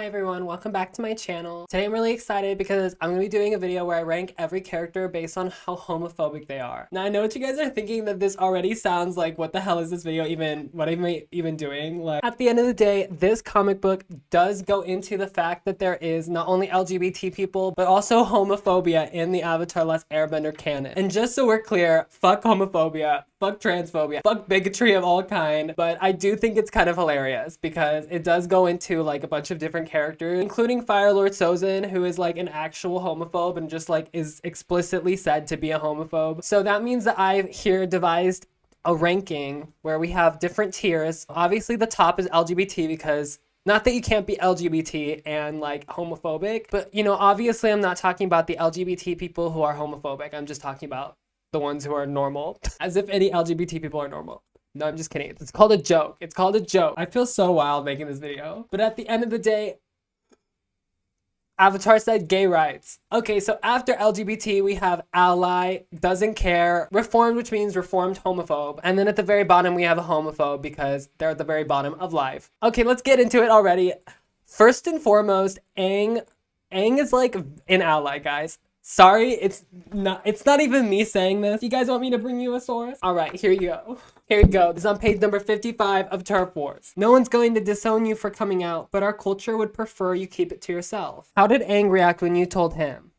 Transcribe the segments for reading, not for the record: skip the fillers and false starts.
Hi everyone, welcome back to my channel. Today I'm really excited because I'm going to be doing a video where I rank every character based on how homophobic they are. Now I know what you guys are thinking, that this already sounds like what the hell is this video even, what am I even doing? Like, at the end of the day, this comic book does go into the fact that there is not only LGBT people, but also homophobia in the Avatar Last Airbender canon. And just so we're clear, fuck homophobia, fuck transphobia, fuck bigotry of all kind, but I do think it's kind of hilarious because it does go into like a bunch of different characters, including Fire Lord Sozin, who is like an actual homophobe and just like is explicitly said to be a homophobe. So that means that I've here devised a ranking where we have different tiers. Obviously the top is LGBT because not that you can't be LGBT and like homophobic, but you know, obviously I'm not talking about the LGBT people who are homophobic. I'm just talking about the ones who are normal. As if any LGBT people are normal. No, I'm just kidding. It's called a joke. It's called a joke. I feel so wild making this video. But at the end of the day, Avatar said gay rights. Okay, so after LGBT, we have ally, doesn't care, reformed, which means reformed homophobe. And then at the very bottom, we have a homophobe because they're at the very bottom of life. Okay, let's get into it already. First and foremost, Aang is like an ally, guys. Sorry, it's not even me saying this. You guys want me to bring you a source? All right, here you go. Here you go. This is on page number 55 of Turf Wars. No one's going to disown you for coming out, but our culture would prefer you keep it to yourself. How did Aang react when you told him?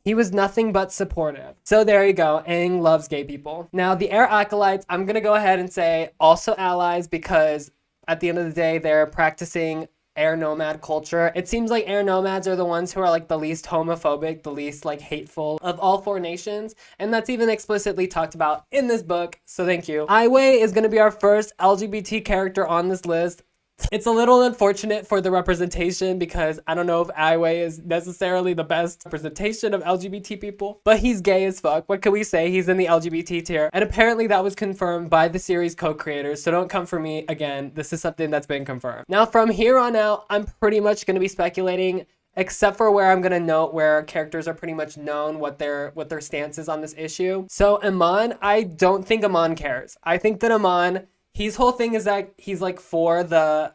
He was nothing but supportive. So there you go. Aang loves gay people. Now, the Air Acolytes, I'm going to go ahead and say also allies because at the end of the day, they're practicing air nomad culture. It seems like air nomads are the ones who are like the least homophobic, the least like hateful of all four nations, and that's even explicitly talked about in this book, so thank you. Ai Wei is going to be our first LGBT character on this list. It's a little unfortunate for the representation because I don't know if Ai Wei is necessarily the best representation of LGBT people, but he's gay as fuck. What can we say? He's in the LGBT tier. And apparently that was confirmed by the series co-creators, so don't come for me again. This is something that's been confirmed. Now from here on out, I'm pretty much going to be speculating, except for where I'm going to note where characters are pretty much known what their stance is on this issue. So Amon, I don't think Amon cares. I think that Amon, his whole thing is that he's like for the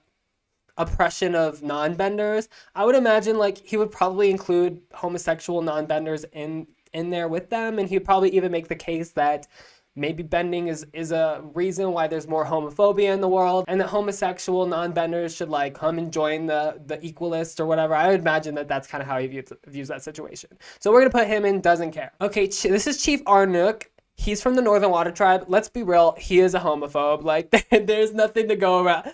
oppression of non-benders. I would imagine like he would probably include homosexual non-benders in there with them, and he'd probably even make the case that maybe bending is a reason why there's more homophobia in the world, and that homosexual non-benders should like come and join the equalists or whatever. I would imagine that that's kind of how he views that situation. So we're gonna put him in doesn't care. Okay, this is Chief Arnook. He's from the Northern Water Tribe. Let's be real, he is a homophobe. Like, there's nothing to go around.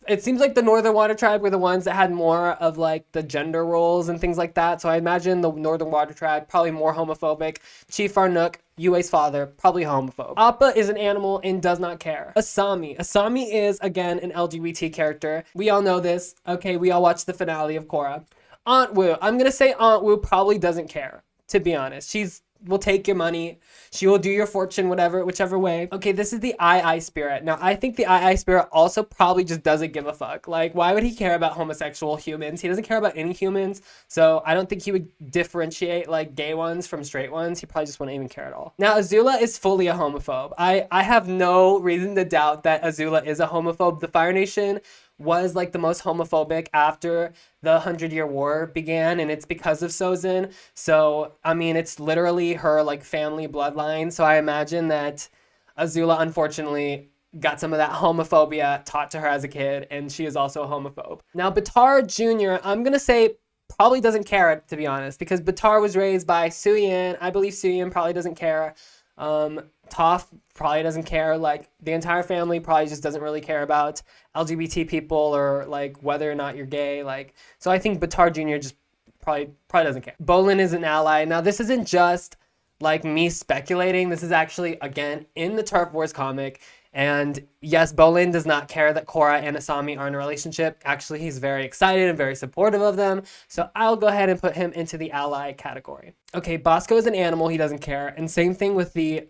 It seems like the Northern Water Tribe were the ones that had more of like the gender roles and things like that. So I imagine the Northern Water Tribe probably more homophobic. Chief Arnook, Yue's father, probably homophobe. Appa is an animal and does not care. Asami is again an LGBT character. We all know this. Okay, we all watched the finale of Korra. Aunt Wu, I'm gonna say Aunt Wu probably doesn't care, to be honest. Will take your money. She will do your fortune, whichever way. Okay, this is the Ai spirit. Now, I think the Ai spirit also probably just doesn't give a fuck. Like, why would he care about homosexual humans? He doesn't care about any humans, so I don't think he would differentiate, like, gay ones from straight ones. He probably just wouldn't even care at all. Now, Azula is fully a homophobe. I have no reason to doubt that Azula is a homophobe. The Fire Nation was like the most homophobic after the 100-Year War began, and it's because of Sozin. So I mean, it's literally her like family bloodline, so I imagine that Azula unfortunately got some of that homophobia taught to her as a kid, and she is also a homophobe. Now Baatar Jr., I'm gonna say probably doesn't care, to be honest, because Baatar was raised by Suyin. I believe Suyin probably doesn't care. Toph probably doesn't care. Like, the entire family probably just doesn't really care about LGBT people or like whether or not you're gay. Like, so I think Baatar Jr. just probably doesn't care. Bolin is an ally. Now this isn't just like me speculating. This is actually again in the Turf Wars comic. And yes, Bolin does not care that Korra and Asami are in a relationship. Actually, he's very excited and very supportive of them. So I'll go ahead and put him into the ally category. Okay, Bosco is an animal. He doesn't care. And same thing with the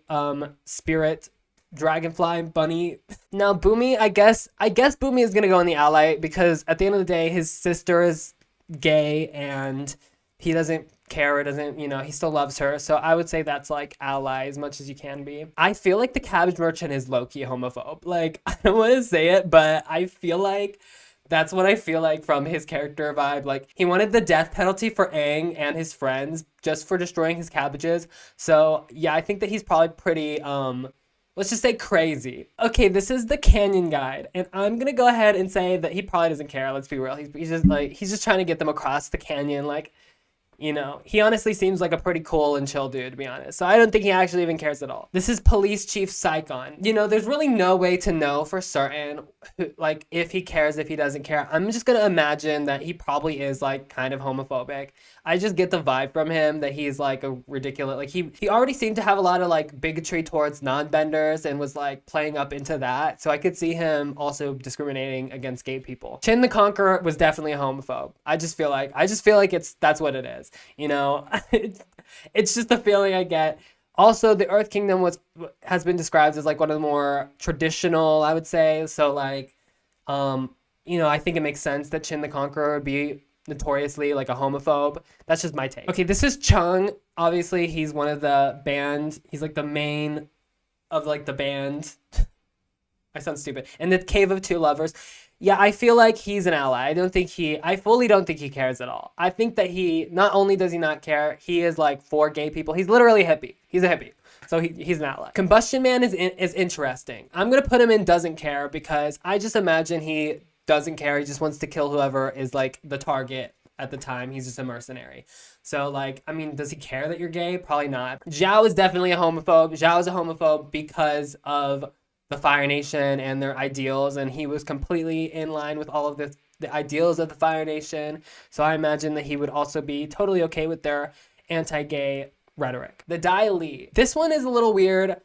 spirit dragonfly bunny. Now, Boomy, I guess Boomy is going to go in the ally because at the end of the day, his sister is gay and he doesn't care, or doesn't, you know, he still loves her. So I would say that's like ally as much as you can be. I feel like the cabbage merchant is low-key homophobe. Like, I don't want to say it, but I feel like That's what I feel like from his character vibe. Like, he wanted the death penalty for Aang and his friends just for destroying his cabbages. So yeah, I think that he's probably pretty let's just say crazy. Okay, this is the Canyon Guide, and I'm gonna go ahead and say that he probably doesn't care. Let's be real. He's just like, he's just trying to get them across the canyon. Like, you know, he honestly seems like a pretty cool and chill dude, to be honest. So I don't think he actually even cares at all. This is Police Chief Saigon. You know, there's really no way to know for certain, like, if he cares, if he doesn't care. I'm just gonna imagine that he probably is, like, kind of homophobic. I just get the vibe from him that he's, like, a ridiculous, like, he already seemed to have a lot of, like, bigotry towards non-benders and was, like, playing up into that. So I could see him also discriminating against gay people. Chin the Conqueror was definitely a homophobe. I just feel like that's what it is. You know, it's just the feeling I get. Also, the Earth Kingdom has been described as like one of the more traditional, I would say. So like, you know, I think it makes sense that Chin the Conqueror would be notoriously like a homophobe. That's just my take. Okay, this is Chung. Obviously, he's one of the band. He's like the main of like the band. I sound stupid. And the Cave of Two Lovers. Yeah, I feel like he's an ally. I fully don't think he cares at all. I think that he, not only does he not care, he is like for gay people. He's literally a hippie. He's a hippie. So he's an ally. Combustion Man is interesting. I'm going to put him in doesn't care because I just imagine he doesn't care. He just wants to kill whoever is like the target at the time. He's just a mercenary. So like, I mean, does he care that you're gay? Probably not. Zhao is definitely a homophobe. Zhao is a homophobe because of the Fire Nation and their ideals, and he was completely in line with all of the ideals of the Fire Nation. So I imagine that he would also be totally okay with their anti-gay rhetoric. The Dai Li. This one is a little weird.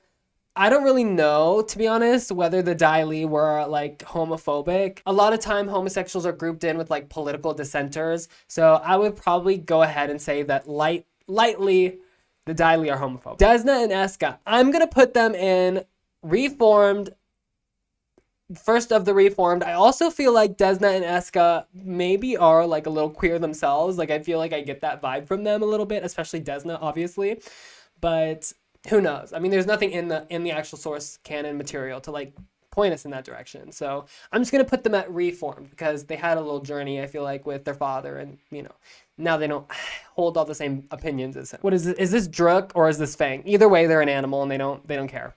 I don't really know, to be honest, whether the Dai Li were like homophobic. A lot of time homosexuals are grouped in with like political dissenters. So I would probably go ahead and say that lightly the Dai Li are homophobic. Desna and Eska. I'm going to put them in Reformed, first of the Reformed. I also feel like Desna and Eska maybe are like a little queer themselves. Like I feel like I get that vibe from them a little bit, especially Desna, obviously. But who knows? I mean, there's nothing in the actual source canon material to like point us in that direction. So I'm just gonna put them at Reformed because they had a little journey, I feel like, with their father, and you know, now they don't hold all the same opinions as him. What is this? Is this Druk or is this Fang? Either way, they're an animal and they don't care.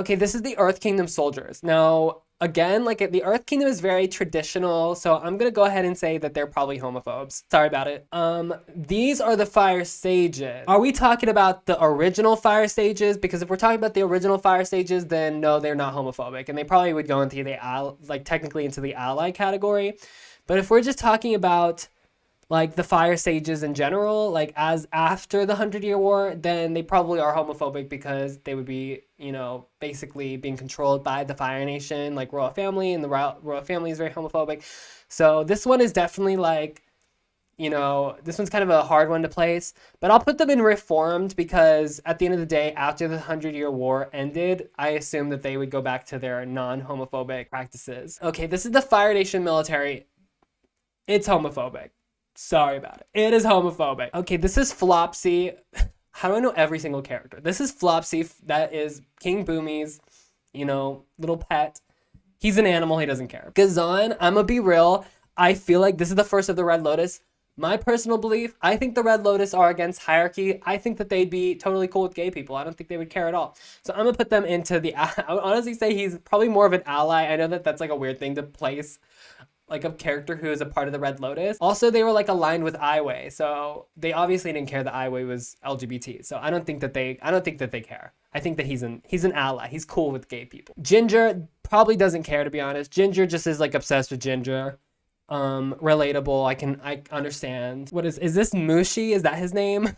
Okay, this is the Earth Kingdom soldiers. Now, again, like the Earth Kingdom is very traditional, so I'm gonna go ahead and say that they're probably homophobes. Sorry about it. These are the Fire Sages. Are we talking about the original Fire Sages? Because if we're talking about the original Fire Sages, then no, they're not homophobic, and they probably would go into the technically into the ally category. But if we're just talking about like the Fire Sages in general, like as after the 100-Year War, then they probably are homophobic because they would be, you know, basically being controlled by the Fire Nation, like royal family, and the royal family is very homophobic. So this one is definitely like, you know, this one's kind of a hard one to place, but I'll put them in Reformed because at the end of the day, after the 100-Year War ended, I assume that they would go back to their non-homophobic practices. Okay, this is the Fire Nation military. It's homophobic. Sorry about it. It is homophobic. Okay, this is Flopsy. How do I know every single character? This is Flopsy. That is King Boomy's, you know, little pet. He's an animal. He doesn't care. Gazan, I'm gonna be real. I feel like this is the first of the Red Lotus. My personal belief, I think the Red Lotus are against hierarchy. I think that they'd be totally cool with gay people. I don't think they would care at all. So I'm gonna put them into the, I would honestly say he's probably more of an ally. I know that that's like a weird thing to place, like a character who is a part of the Red Lotus. Also, they were like aligned with Aiwei, so they obviously didn't care that Aiwei was LGBT. So I don't think that they care. I think that he's an ally. He's cool with gay people. Ginger probably doesn't care, to be honest. Ginger just is like obsessed with Ginger. Relatable. I understand. What is this Mushi? Is that his name?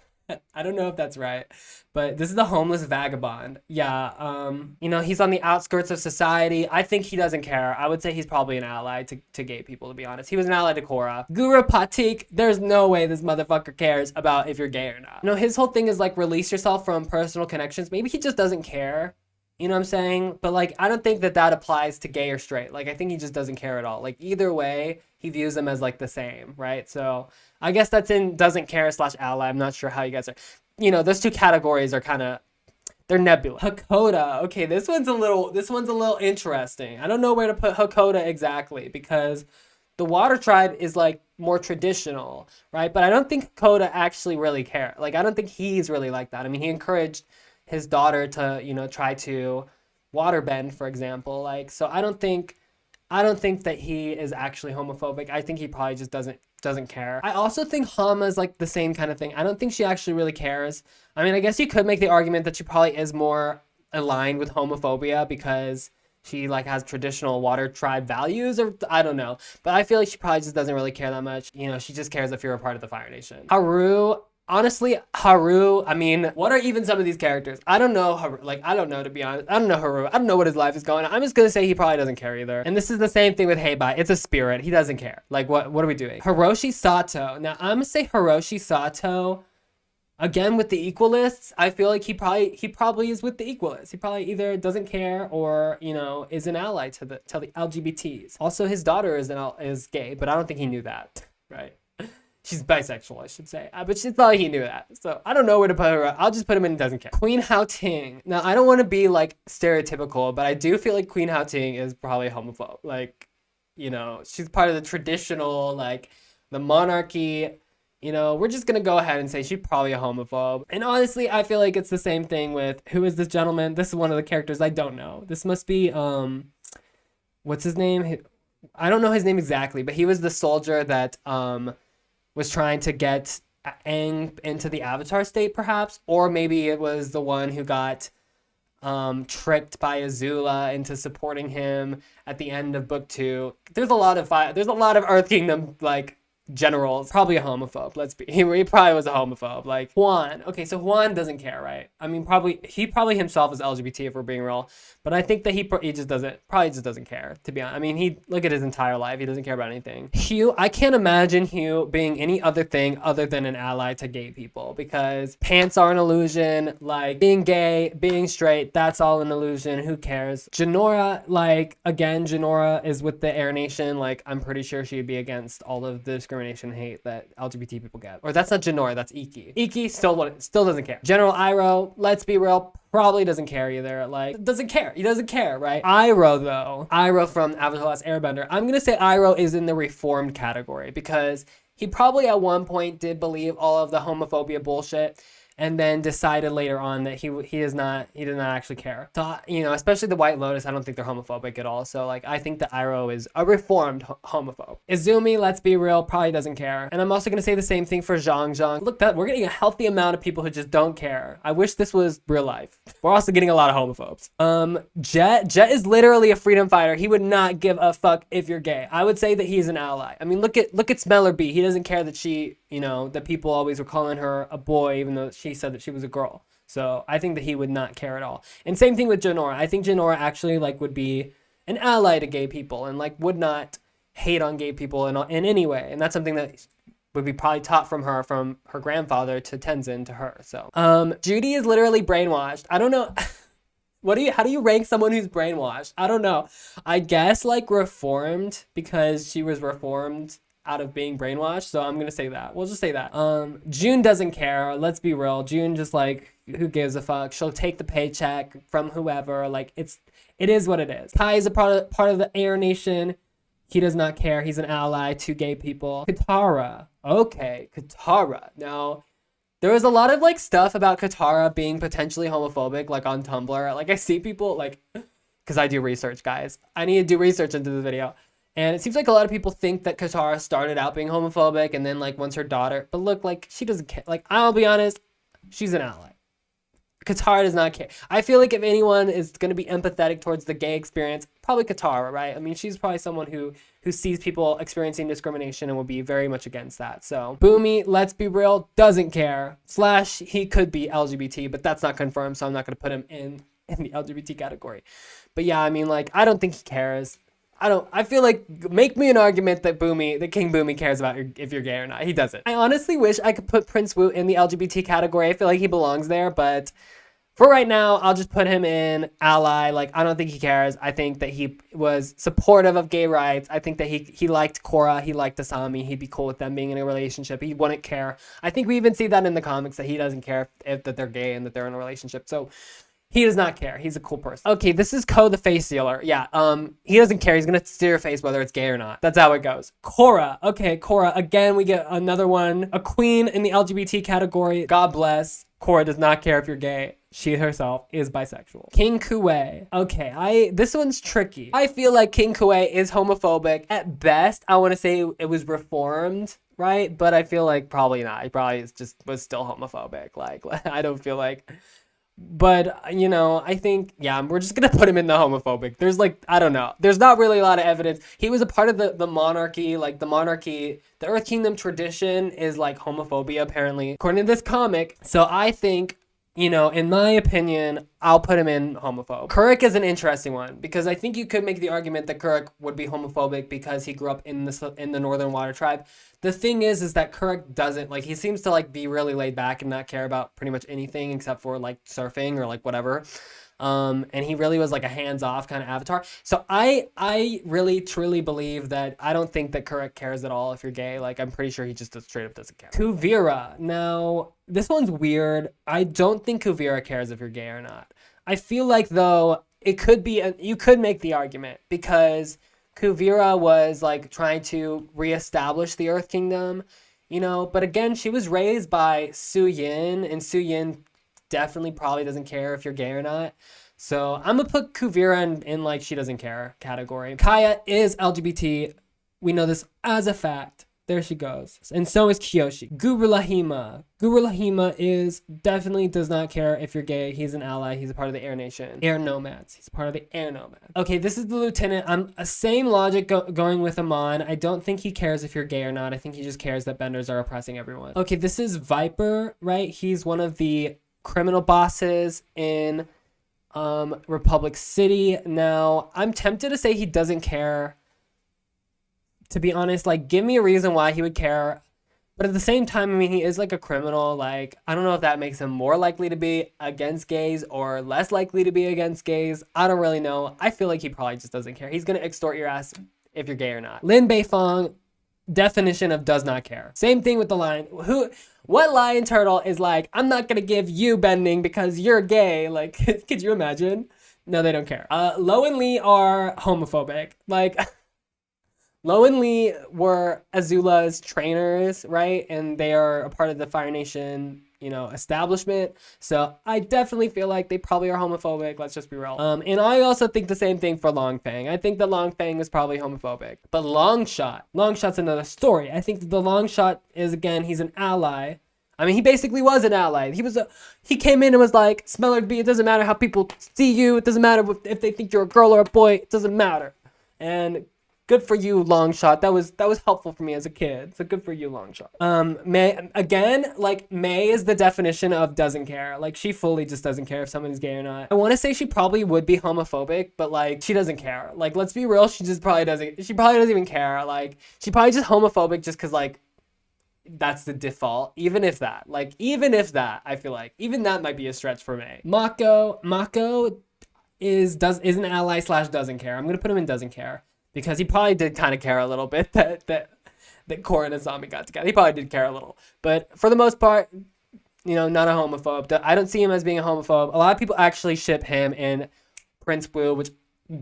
I don't know if that's right, but this is the homeless vagabond. Yeah, you know, he's on the outskirts of society. I think he doesn't care. I would say he's probably an ally to gay people, to be honest. He was an ally to Korra. Guru Patik, there's no way this motherfucker cares about if you're gay or not. No, his whole thing is like release yourself from personal connections. Maybe he just doesn't care. You know what I'm saying? But like, I don't think that applies to gay or straight. Like, I think he just doesn't care at all. Like, either way, he views them as like the same, right? So I guess that's in doesn't care / ally. I'm not sure how you guys are. You know, those two categories are kind of, they're nebulous. Hakoda. Okay, this one's a little interesting. I don't know where to put Hakoda exactly because The water tribe is like more traditional, right? But I don't think Koda actually really cares. Like, I don't think he's really like that. I mean, he encouraged his daughter to, try to waterbend, for example. Like, so I don't think that he is actually homophobic. I think he probably just doesn't care. I also think Hama is like the same kind of thing. I don't think she actually really cares. I mean, I guess you could make the argument that she probably is more aligned with homophobia because she like has traditional water tribe values, or I don't know. But I feel like she probably just doesn't really care that much. She just cares if you're a part of the Fire Nation. Haru, honestly, I mean, what are even some of these characters? I don't know. I don't know, to be honest. I don't know Haru. I don't know what his life is going on. I'm just going to say he probably doesn't care either. And this is the same thing with Heibai. It's a spirit. He doesn't care. Like, what are we doing? Hiroshi Sato. Now, I'm going to say Hiroshi Sato, again, with the equalists. I feel like he probably is with the equalists. He probably either doesn't care or, is an ally to the LGBTs. Also, his daughter is gay, but I don't think he knew that, right? She's bisexual, I should say. But she thought he knew that. So I don't know where to put her. I'll just put him in doesn't care. Queen Hao Ting. Now, I don't want to be like stereotypical, but I do feel like Queen Hao Ting is probably homophobe. Like, she's part of the traditional, like, the monarchy. We're just going to go ahead and say she's probably a homophobe. And honestly, I feel like it's the same thing with, who is this gentleman? This is one of the characters I don't know. This must be, what's his name? I don't know his name exactly, but he was the soldier that, was trying to get Aang into the Avatar state, perhaps, or maybe it was the one who got tricked by Azula into supporting him at the end of book 2. There's a lot of Earth Kingdom like generals. Probably a homophobe. He probably was a homophobe. Like Juan. Okay, so Juan doesn't care, right? I mean, he probably himself is LGBT if we're being real, but I think that he just doesn't care, to be honest. I mean, he look at his entire life. He doesn't care about anything. Hugh, I can't imagine Hugh being any other thing other than an ally to gay people, because pants are an illusion. Like, being gay, being straight, that's all an illusion. Who cares? Jinora, like, again, Jinora is with the Air Nation. Like, I'm pretty sure she'd be against all of the discrimination and hate that LGBT people get. Or that's not Jinora, that's Iki. Iki still doesn't care. General Iroh, let's be real, probably doesn't care either. Like, doesn't care. He doesn't care, right? Iroh from Avatar: Last Airbender. I'm gonna say Iroh is in the reformed category, because he probably at one point did believe all of the homophobia bullshit, and then decided later on that he did not actually care. So, especially the White Lotus, I don't think they're homophobic at all. So, like, I think that Iroh is a reformed homophobe. Izumi, let's be real, probably doesn't care. And I'm also going to say the same thing for Zhang Zhang. Look, we're getting a healthy amount of people who just don't care. I wish this was real life. We're also getting a lot of homophobes. Jet is literally a freedom fighter. He would not give a fuck if you're gay. I would say that he's an ally. I mean, look at Smeller B. He doesn't care that that people always were calling her a boy, even though she said that she was a girl. So I think that he would not care at all. And same thing with Jinora. I think Jinora actually would be an ally to gay people and would not hate on gay people in any way. And that's something that would be probably taught from her grandfather to Tenzin to her. So Judy is literally brainwashed. I don't know. How do you rank someone who's brainwashed? I don't know. I guess reformed, because she was reformed out of being brainwashed. So I'm gonna say that. We'll just say that. June doesn't care. Let's be real. June just who gives a fuck? She'll take the paycheck from whoever. It is what it is. Kai is a part of the Air Nation. He does not care. He's an ally to gay people. Katara. Okay, Katara. Now, there was a lot of stuff about Katara being potentially homophobic, on Tumblr. I see people because I do research, guys. I need to do research into the video. And it seems like a lot of people think that Katara started out being homophobic, and then once her daughter, but look, she doesn't care. I'll be honest, she's an ally. Katara does not care. I feel like if anyone is going to be empathetic towards the gay experience, probably Katara, right? I mean, she's probably someone who sees people experiencing discrimination and will be very much against that. So Boomy, let's be real, doesn't care. / he could be LGBT, but that's not confirmed, so I'm not going to put him in the LGBT category. But yeah, I mean, I don't think he cares. I feel like, make me an argument that King Boomy cares about if you're gay or not. He doesn't. I honestly wish I could put Prince Wu in the LGBT category. I feel like he belongs there, but for right now, I'll just put him in ally. I don't think he cares. I think that he was supportive of gay rights. I think that he liked Korra. He liked Asami. He'd be cool with them being in a relationship. He wouldn't care. I think we even see that in the comics, that he doesn't care that they're gay and that they're in a relationship. So He does not care. He's a cool person. Okay, this is Ko the face sealer. Yeah, he doesn't care. He's gonna steal your face whether it's gay or not. That's how it goes. Korra. Okay, Korra. Again, we get another one. A queen in the LGBT category. God bless. Korra does not care if you're gay. She herself is bisexual. King Kuei. Okay, this one's tricky. I feel like King Kuei is homophobic. At best, I want to say it was reformed, right? But I feel like probably not. He probably was still homophobic. Like, I don't feel like... But, you know, I think, yeah, we're just going to put him in the homophobic. There's like, I don't know. There's not really a lot of evidence. He was a part of the monarchy, like the Earth Kingdom tradition is like homophobia, apparently, according to this comic. So I think, you know, in my opinion, I'll put him in homophobe. Kuruk is an interesting one because I think you could make the argument that Kuruk would be homophobic because he grew up in the Northern Water Tribe. The thing is that Kuruk doesn't, like, he seems to like be really laid back and not care about pretty much anything except for like surfing or like whatever. And he really was like a hands-off kind of avatar. So I really truly believe that I don't think that Kuruk cares at all if you're gay. Like, I'm pretty sure he just straight up doesn't care. Kuvira. Now, this one's weird. I don't think Kuvira cares if you're gay or not. I feel like, though, it could be, you could make the argument because Kuvira was like trying to reestablish the Earth Kingdom, you know, but again, she was raised by Su Yin, and Su Yin definitely probably doesn't care if you're gay or not. So I'm gonna put Kuvira in like she doesn't care category. Kaya is LGBT. We know this as a fact. There she goes. And so is Kyoshi. Guru Lahima. Guru Lahima definitely does not care if you're gay. He's an ally. He's a part of the Air Nation. Air Nomads. He's a part of the Air Nomads. Okay, this is the lieutenant. I'm same logic going with Amon. I don't think he cares if you're gay or not. I think he just cares that benders are oppressing everyone. Okay, this is Viper, right? He's one of the criminal bosses in Republic City. Now, I'm tempted to say he doesn't care. To be honest, like, give me a reason why he would care. But at the same time, I mean, he is like a criminal. Like, I don't know if that makes him more likely to be against gays or less likely to be against gays. I don't really know. I feel like he probably just doesn't care. He's going to extort your ass if you're gay or not. Lin Beifong, definition of does not care. Same thing with the lion. What lion turtle is like, I'm not going to give you bending because you're gay? Like, could you imagine? No, they don't care. Lo and Lee are homophobic. Like... Lo and Lee were Azula's trainers, right? And they are a part of the Fire Nation, you know, establishment. So I definitely feel like they probably are homophobic. Let's just be real. And I also think the same thing for Longfang. I think that Longfang is probably homophobic. But Longshot's another story. I think that the Longshot is, again, he's an ally. I mean, he basically was an ally. He came in and was like, smell or be, it doesn't matter how people see you. It doesn't matter if they think you're a girl or a boy. It doesn't matter. And... good for you, Longshot. That was helpful for me as a kid. So good for you, Longshot. May is the definition of doesn't care. Like, she fully just doesn't care if someone's gay or not. I want to say she probably would be homophobic, but like, she doesn't care. Like, let's be real, she probably doesn't even care. Like, she probably just homophobic just because like that's the default. Even if that, I feel like even that might be a stretch for me. Mako is an ally / doesn't care. I'm gonna put him in doesn't care. Because he probably did kind of care a little bit that Korra and Azami got together. He probably did care a little. But for the most part, you know, not a homophobe. I don't see him as being a homophobe. A lot of people actually ship him and Prince Wu, which,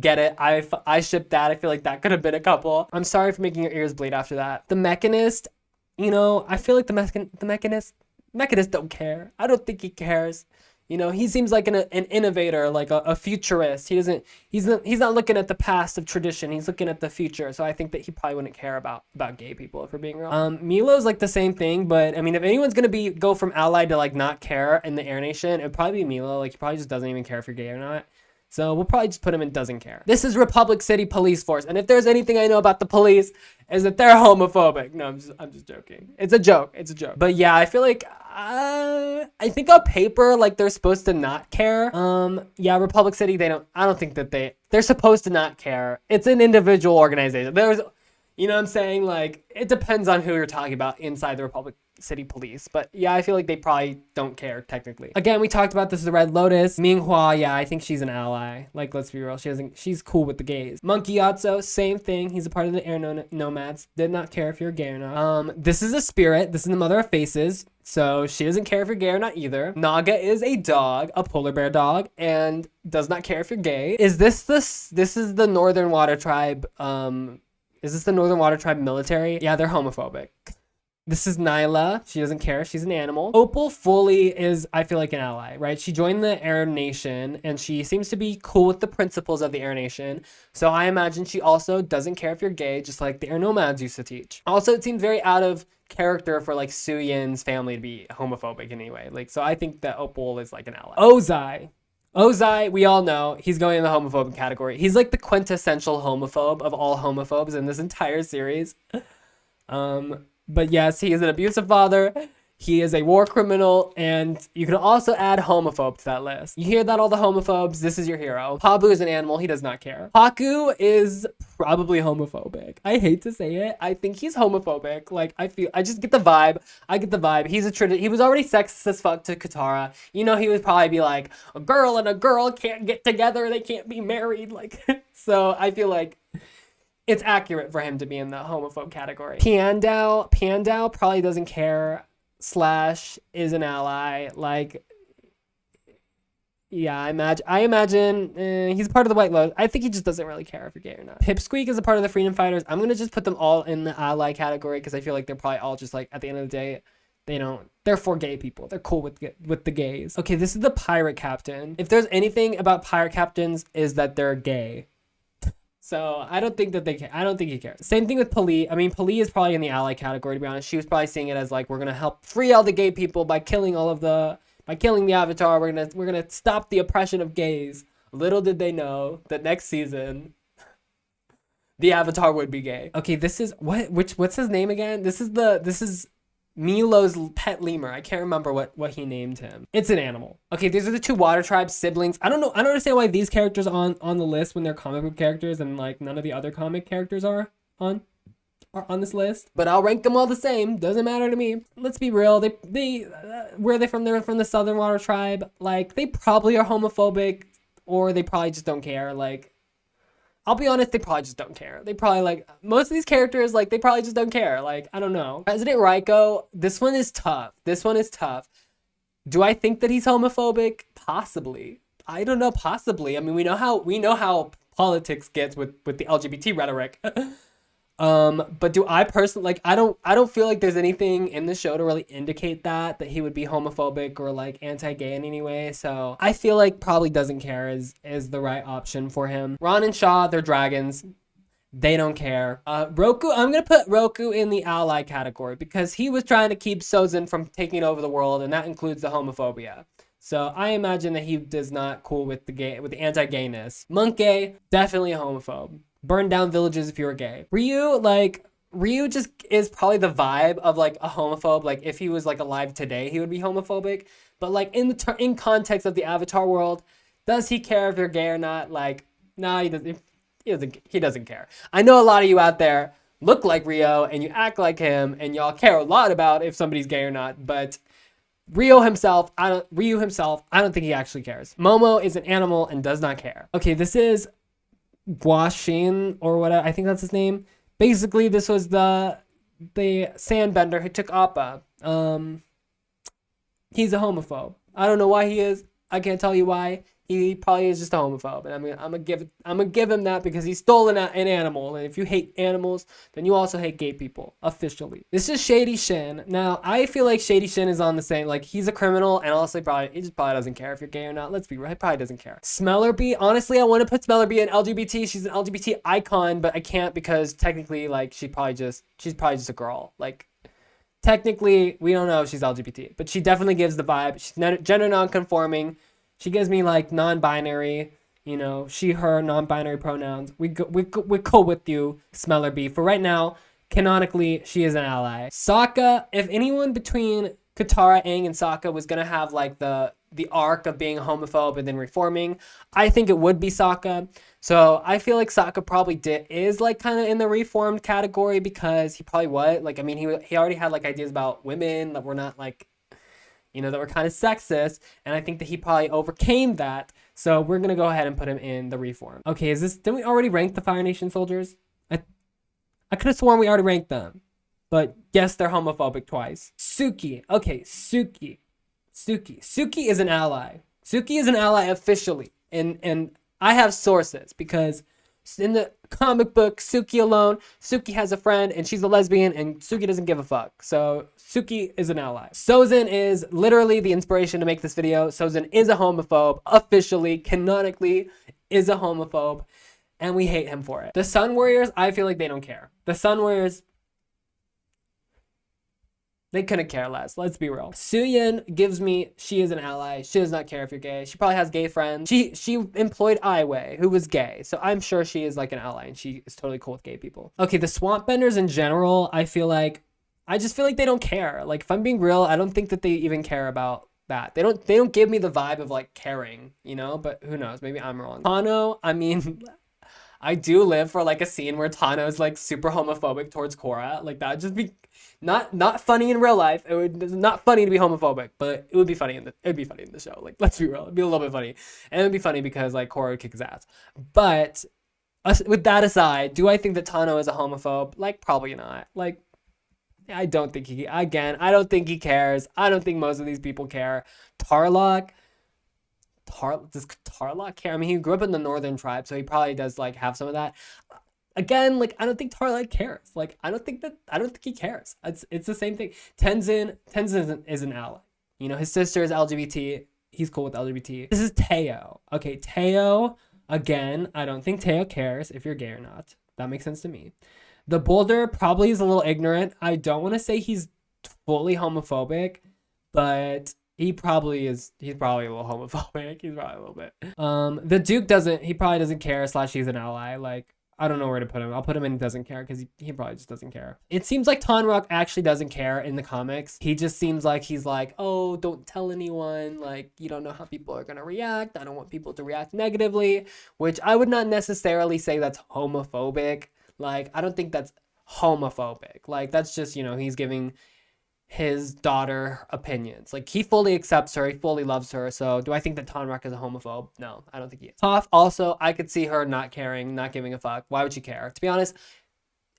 get it. I ship that. I feel like that could have been a couple. I'm sorry for making your ears bleed after that. The Mechanist, you know, I feel like the Mechanist don't care. I don't think he cares. You know, he seems like an innovator, like a futurist. He's not looking at the past of tradition. He's looking at the future. So I think that he probably wouldn't care about gay people, if we're being real. Milo's like the same thing, but I mean, if anyone's gonna go from ally to like not care in the Air Nation, it'd probably be Milo. Like, he probably just doesn't even care if you're gay or not. So we'll probably just put him in doesn't care. This is Republic City Police Force, and if there's anything I know about the police, is that they're homophobic. No, I'm just joking. It's a joke. But yeah, I feel like I think on paper, like, they're supposed to not care. Yeah, Republic City, I don't think that they're supposed to not care. It's an individual organization. You know what I'm saying? Like, it depends on who you're talking about inside the Republic City Police. But yeah, I feel like they probably don't care, technically. Again, we talked about this is the Red Lotus. Minghua, yeah, I think she's an ally. Like, let's be real. She's cool with the gays. Monkey Yatso, same thing. He's a part of the Air Nomads. Did not care if you're gay or not. This is a spirit. This is the Mother of Faces. So she doesn't care if you're gay or not either. Naga is a dog, a polar bear dog, and does not care if you're gay. This is the Northern Water Tribe, is this the Northern Water Tribe military? Yeah, they're homophobic. This is Nyla. She doesn't care. She's an animal. Opal fully is, I feel like, an ally, right? She joined the Air Nation, and she seems to be cool with the principles of the Air Nation. So I imagine she also doesn't care if you're gay, just like the Air Nomads used to teach. Also, it seems very out of character for, like, Suyin's family to be homophobic anyway. Like, so I think that Opal is, like, an ally. Ozai, we all know, he's going in the homophobic category. He's, like, the quintessential homophobe of all homophobes in this entire series. But yes, he is an abusive father. He is a war criminal, and you can also add homophobe to that list. You hear that, all the homophobes? This is your hero. Pabu is an animal. He does not care. Haku is probably homophobic. I hate to say it. I think he's homophobic. Like, I just get the vibe. I get the vibe. He was already sexist as fuck to Katara. You know, he would probably be like, a girl and a girl can't get together. They can't be married. Like, so I feel like it's accurate for him to be in the homophobe category. Pandao probably doesn't care / is an ally. Like, yeah, I imagine he's part of the White Lotus. I think he just doesn't really care if you're gay or not. Pipsqueak is a part of the Freedom Fighters. I'm gonna just put them all in the ally category because I feel like they're probably all just like, at the end of the day, they're for gay people. They're cool with the gays. Okay, this is the pirate captain. If there's anything about pirate captains, is that they're gay. So I don't think that they care. I don't think he cares. Same thing with Pali. I mean, Pali is probably in the ally category, to be honest. She was probably seeing it as like, we're gonna help free all the gay people by killing the Avatar. We're gonna stop the oppression of gays. Little did they know that next season the Avatar would be gay. Okay, this is what's his name again? This is Milo's pet lemur. I can't remember what he named him. It's an animal. Okay, these are the two water tribes siblings. I don't understand why these characters are on the list when they're comic book characters and like none of the other comic characters are on this list. But I'll rank them all the same. Doesn't matter to me. Let's be real. Where are they from? They're from the Southern Water Tribe. Like, they probably are homophobic, or they probably just don't care. Like, I'll be honest, they probably just don't care. They probably, like, most of these characters, like, they probably just don't care. Like, I don't know. President Raiko, this one is tough. Do I think that he's homophobic? Possibly. I don't know, possibly. I mean, we know how politics gets with the LGBT rhetoric. But do I personally, like, I don't feel like there's anything in the show to really indicate that he would be homophobic or like anti-gay in any way. So I feel like probably doesn't care is the right option for him. Ron and Shaw, they're dragons. They don't care. Roku, I'm going to put Roku in the ally category because he was trying to keep Sozin from taking over the world, and that includes the homophobia. So I imagine that he does not cool with the anti-gayness. Monkey, definitely a homophobe. Burn down villages if you're gay. Ryu just is probably the vibe of like a homophobe. Like, if he was like alive today, he would be homophobic. But like in context of the Avatar world, does he care if you're gay or not? Like, nah, he doesn't care. I know a lot of you out there look like Rio and you act like him and y'all care a lot about if somebody's gay or not, but Ryu himself, I don't think he actually cares. Momo is an animal and does not care. Okay, this is Guaxin or whatever, I think that's his name. Basically, this was the sandbender who took Appa. He's a homophobe. I don't know why he is. I can't tell you why. He probably is just a homophobe, and I'm gonna give him that because he stole an animal. And if you hate animals, then you also hate gay people officially. This is Shady Shin. Now I feel like Shady Shin is on the same. Like, he's a criminal, and also he just probably doesn't care if you're gay or not. Let's be real, he probably doesn't care. Smellerbee, honestly, I want to put Smellerbee in LGBT. She's an LGBT icon, but I can't because technically, like, she's probably just a girl. Like, technically, we don't know if she's LGBT, but she definitely gives the vibe. She's gender non-conforming. She gives me like non-binary, she, her, non-binary pronouns. We cool with you, Smellerbee. For right now, canonically, she is an ally. Sokka, if anyone between Katara, Aang, and Sokka was gonna have like the arc of being a homophobe and then reforming, I think it would be Sokka. So I feel like Sokka probably is like kind of in the reformed category because he probably was. Like, I mean, he already had like ideas about women that were not like, that were kind of sexist, and I think that he probably overcame that, so we're going to go ahead and put him in the reform. Okay, didn't we already rank the Fire Nation soldiers? I could have sworn we already ranked them. But yes, they're homophobic twice. Suki. Okay, Suki. Suki is an ally. Suki is an ally officially. And I have sources because in the comic book, Suki alone, Suki has a friend and she's a lesbian and Suki doesn't give a fuck. So Suki is an ally. Sozin is literally the inspiration to make this video. Sozin is a homophobe, officially, canonically is a homophobe, and we hate him for it. The Sun Warriors, I feel like they don't care. The Sun Warriors, they couldn't care less. Let's be real. Suyin gives me, she is an ally. She does not care if you're gay. She probably has gay friends. She employed Aiwei, who was gay. So I'm sure she is like an ally and she is totally cool with gay people. Okay, the Swamp Benders in general, I just feel like they don't care. Like, if I'm being real, I don't think that they even care about that. They don't give me the vibe of like caring, you know, but who knows? Maybe I'm wrong. Tano, I mean, I do live for like a scene where Tano is like super homophobic towards Korra. Like, that'd just be not funny in real life. It's not funny to be homophobic, but it would be funny in the show. Like, let's be real, it'd be a little bit funny, and it'd be funny because like Korra would kick his ass. But with that aside, do I think that Tano is a homophobe? Like, probably not. Like, I don't think I don't think he cares. I don't think most of these people care. Does Tarlok care? I mean, he grew up in the northern tribe, so he probably does like have some of that. Again, like, I don't think Tarlok cares. Like, I don't think he cares. It's the same thing. Tenzin is an ally. You know, his sister is LGBT. He's cool with LGBT. This is Teo. Okay, Teo, again, I don't think Teo cares if you're gay or not. That makes sense to me. The Boulder probably is a little ignorant. I don't want to say he's fully homophobic, but he probably is. He's probably a little homophobic. He's probably a little bit. The Duke he probably doesn't care / he's an ally. Like, I don't know where to put him. I'll put him in doesn't care because he probably just doesn't care. It seems like Tonrok actually doesn't care in the comics. He just seems like he's like, oh, don't tell anyone. Like, you don't know how people are going to react. I don't want people to react negatively, which I would not necessarily say that's homophobic. Like, I don't think that's homophobic. Like, that's just, you know, he's giving his daughter opinions. Like, he fully accepts her. He fully loves her. So do I think that Tonrok is a homophobe? No, I don't think he is. Toph, also, I could see her not caring, not giving a fuck. Why would she care? To be honest,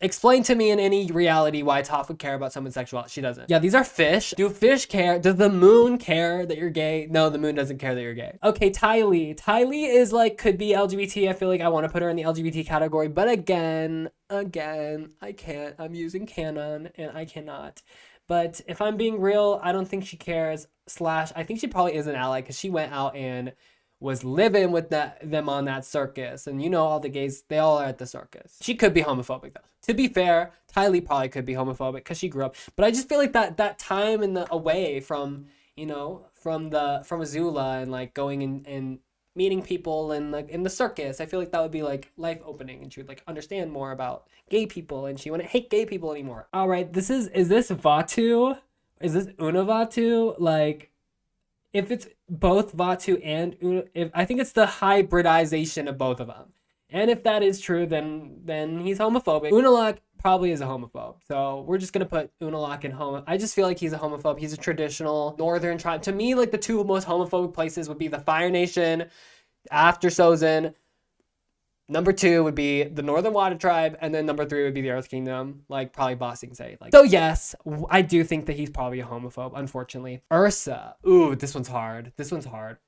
explain to me in any reality why Toph would care about someone's sexuality. She doesn't. Yeah, these are fish. Do fish care? Does the moon care that you're gay? No, the moon doesn't care that you're gay. Okay, Ty Lee. Ty Lee is like, could be LGBT. I feel like I want to put her in the LGBT category, but again, I can't. I'm using canon and I cannot. But if I'm being real, I don't think she cares. / I think she probably is an ally because she went out and was living with them on that circus. And you know, all the gays, they all are at the circus. She could be homophobic though. To be fair, Ty Lee probably could be homophobic because she grew up. But I just feel like that time away from, you know, from Azula and like going and meeting people and like in the circus, I feel like that would be like life opening and she would like understand more about gay people and she wouldn't hate gay people anymore. All right, is this Vaatu? Is this Unavatu? Like, if it's both Vaatu and I think it's the hybridization of both of them. And if that is true, then he's homophobic. Unalaq probably is a homophobe. So we're just going to put Unalaq in homo. I just feel like he's a homophobe. He's a traditional northern tribe. To me, like, the two most homophobic places would be the Fire Nation after Sozin. Number 2 would be the Northern Water Tribe, and then number 3 would be the Earth Kingdom, like probably Ba Sing Se. Like, so yes, I do think that he's probably a homophobe, unfortunately. Ursa, ooh, this one's hard.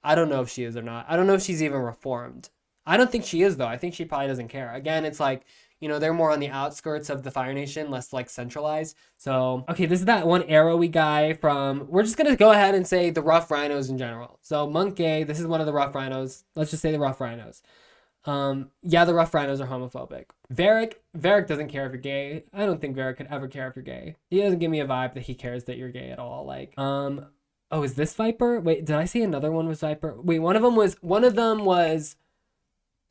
I don't know if she is or not. I don't know if she's even reformed. I don't think she is though. I think she probably doesn't care. Again, it's like, you know, they're more on the outskirts of the Fire Nation, less like centralized. So, okay, this is that one arrowy guy from, we're just gonna go ahead and say the Rough Rhinos in general. So Monkey, this is one of the Rough Rhinos. Let's just say the Rough Rhinos. Yeah, the Rough Rhinos are homophobic. Varric doesn't care if you're gay. I don't think Varric could ever care if you're gay. He doesn't give me a vibe that he cares that you're gay at all. Like, oh, is this Viper? Wait, did I say another one was Viper? Wait, one of them was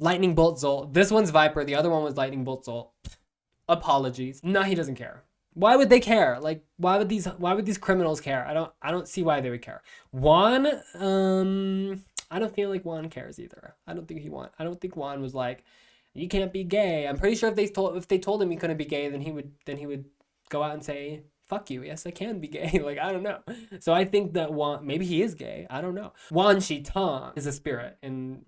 Lightning Bolt Zolt. This one's Viper. The other one was Lightning Bolt Zolt. Apologies. No, he doesn't care. Why would they care? Like, why would these criminals care? I don't see why they would care. Juan, I don't feel like Juan cares either. I don't think Juan was like, you can't be gay. I'm pretty sure if they told him he couldn't be gay, then he would go out and say, fuck you. Yes, I can be gay. Like, I don't know. So I think that Juan, maybe he is gay. I don't know. Wan Shi Tong is a spirit, and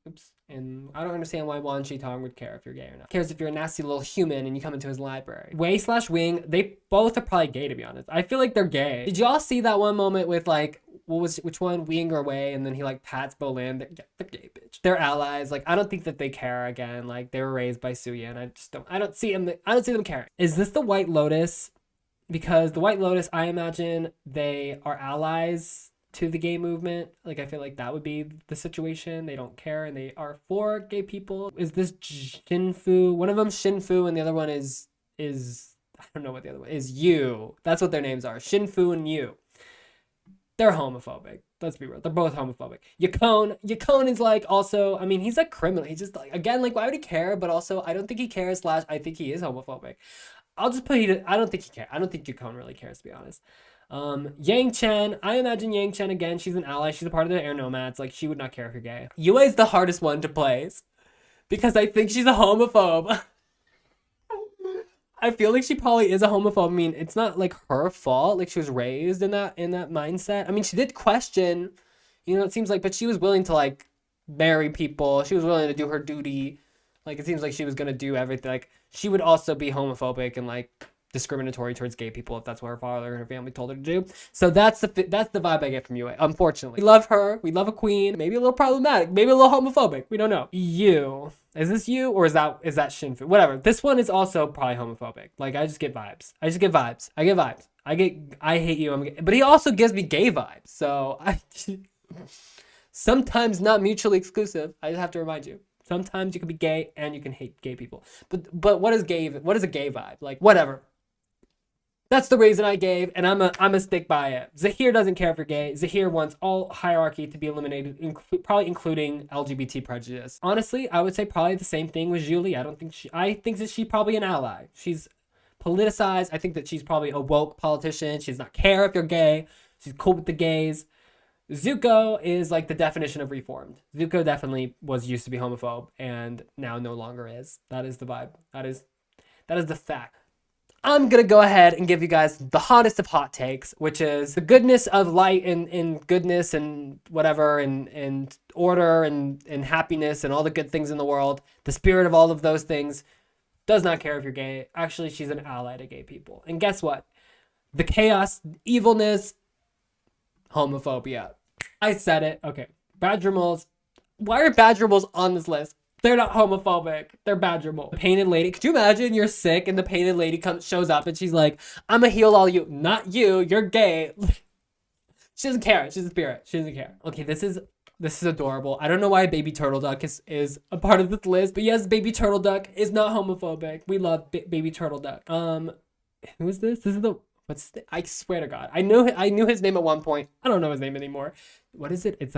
Oops. And I don't understand why Wan Shi Tong would care if you're gay or not. Cares if you're a nasty little human and you come into his library. Wei/Wing, they both are probably gay, to be honest. I feel like they're gay. Did y'all see that one moment with like, which one, Wing or Wei? And then he like pats Bolin. They're gay, bitch. They're allies. Like, I don't think that they care again. Like, they were raised by Suya, and I don't see them caring. Is this the White Lotus? Because the White Lotus, I imagine they are allies to the gay movement. Like, I feel like that would be the situation. They don't care and they are for gay people. Is this Shinfu? One of them Shinfu and the other one is I don't know what the other one is. Yu. That's what their names are. Shinfu and Yu. They're homophobic. Let's be real. They're both homophobic. Yakone is like also, I mean, he's a criminal. He's just like, again, like, why would he care? But also, I don't think he cares. / I think he is homophobic. I'll just put I don't think he cares. I don't think Yakone really cares, to be honest. Yang Chen, I imagine Yang Chen again. She's an ally. She's a part of the air nomads. Like, she would not care if you're gay. Yue is the hardest one to place because I think she's a homophobe. I feel like she probably is a homophobe. I mean, it's not like her fault. Like, she was raised in that mindset. I mean, she did question, you know, it seems like, but she was willing to like marry people. She was willing to do her duty. Like, it seems like she was gonna do everything. Like, she would also be homophobic and like discriminatory towards gay people if that's what her father and her family told her to do. So that's the vibe I get from Yue. Unfortunately, we love her. We love a queen. Maybe a little problematic. Maybe a little homophobic. We don't know. Yu. Is this you or is that Shinfu? Whatever. This one is also probably homophobic. Like, I just get vibes. I get vibes. I hate you. But he also gives me gay vibes. So sometimes not mutually exclusive. I just have to remind you. Sometimes you can be gay and you can hate gay people. But what is a gay vibe? Like, whatever. That's the reason I gave, and I'm a stick by it. Zahir doesn't care if you're gay. Zahir wants all hierarchy to be eliminated, probably including LGBT prejudice. Honestly, I would say probably the same thing with Julie. I think that she's probably an ally. She's politicized. I think that she's probably a woke politician. She does not care if you're gay. She's cool with the gays. Zuko is like the definition of reformed. Zuko definitely used to be homophobe and now no longer is. That is the vibe. That is the fact. I'm going to go ahead and give you guys the hottest of hot takes, which is the goodness of light and goodness and whatever and order and happiness and all the good things in the world. The spirit of all of those things does not care if you're gay. Actually, she's an ally to gay people. And guess what? The chaos, evilness, homophobia. I said it. Okay. Badger moles. Why are badger moles on this list? They're not homophobic. They're badger mole. The painted lady. Could you imagine you're sick and the painted lady shows up and she's like, I'm gonna heal all you. Not you. You're gay. She doesn't care. She's a spirit. She doesn't care. Okay, this is adorable. I don't know why Baby Turtle Duck is a part of this list, but yes, Baby Turtle Duck is not homophobic. We love Baby Turtle Duck. Who is this? This is what's his name? I swear to God. I knew his name at one point. I don't know his name anymore. What is it? It's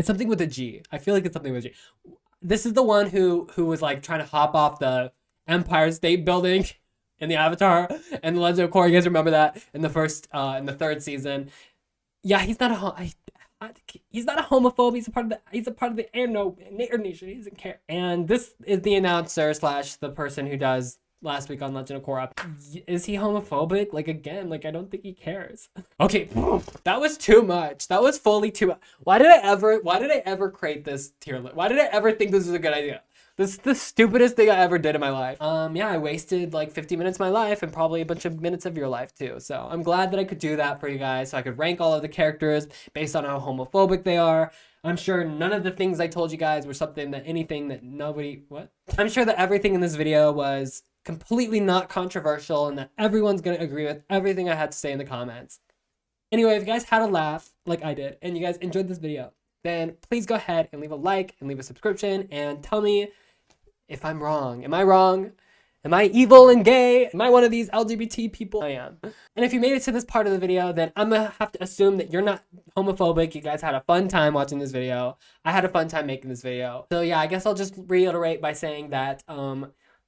something with a G. I feel like it's something with a G. This is the one who was like trying to hop off the Empire State Building in the Avatar and the Legend of Korra. You guys remember that in the third season? Yeah, he's not a homophobe. He's a part of the Air Nation. He doesn't care. And this is the announcer / the person who does last week on Legend of Korra. Is he homophobic? Like, again, like, I don't think he cares. Okay, that was too much. That was fully too much. Why did I ever create this tier list? Why did I ever think this was a good idea? This is the stupidest thing I ever did in my life. Yeah, I wasted like 50 minutes of my life and probably a bunch of minutes of your life too. So I'm glad that I could do that for you guys. So I could rank all of the characters based on how homophobic they are. I'm sure none of the things I told you guys were I'm sure that everything in this video was completely not controversial and that everyone's gonna agree with everything I had to say in the comments. Anyway, if you guys had a laugh like I did and you guys enjoyed this video, then please go ahead and leave a like and leave a subscription and tell me if I'm wrong. Am I wrong? Am I evil and gay? Am I one of these LGBT people? I am. And if you made it to this part of the video, then I'm gonna have to assume that you're not homophobic. You guys had a fun time watching this video. I had a fun time making this video. So yeah, I guess I'll just reiterate by saying that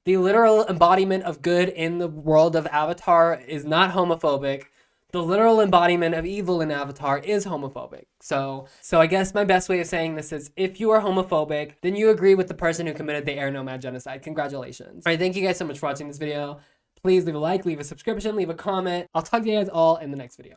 the literal embodiment of good in the world of Avatar is not homophobic. The literal embodiment of evil in Avatar is homophobic. So I guess my best way of saying this is, if you are homophobic, then you agree with the person who committed the Air Nomad genocide. Congratulations. All right, thank you guys so much for watching this video. Please leave a like, leave a subscription, leave a comment. I'll talk to you guys all in the next video.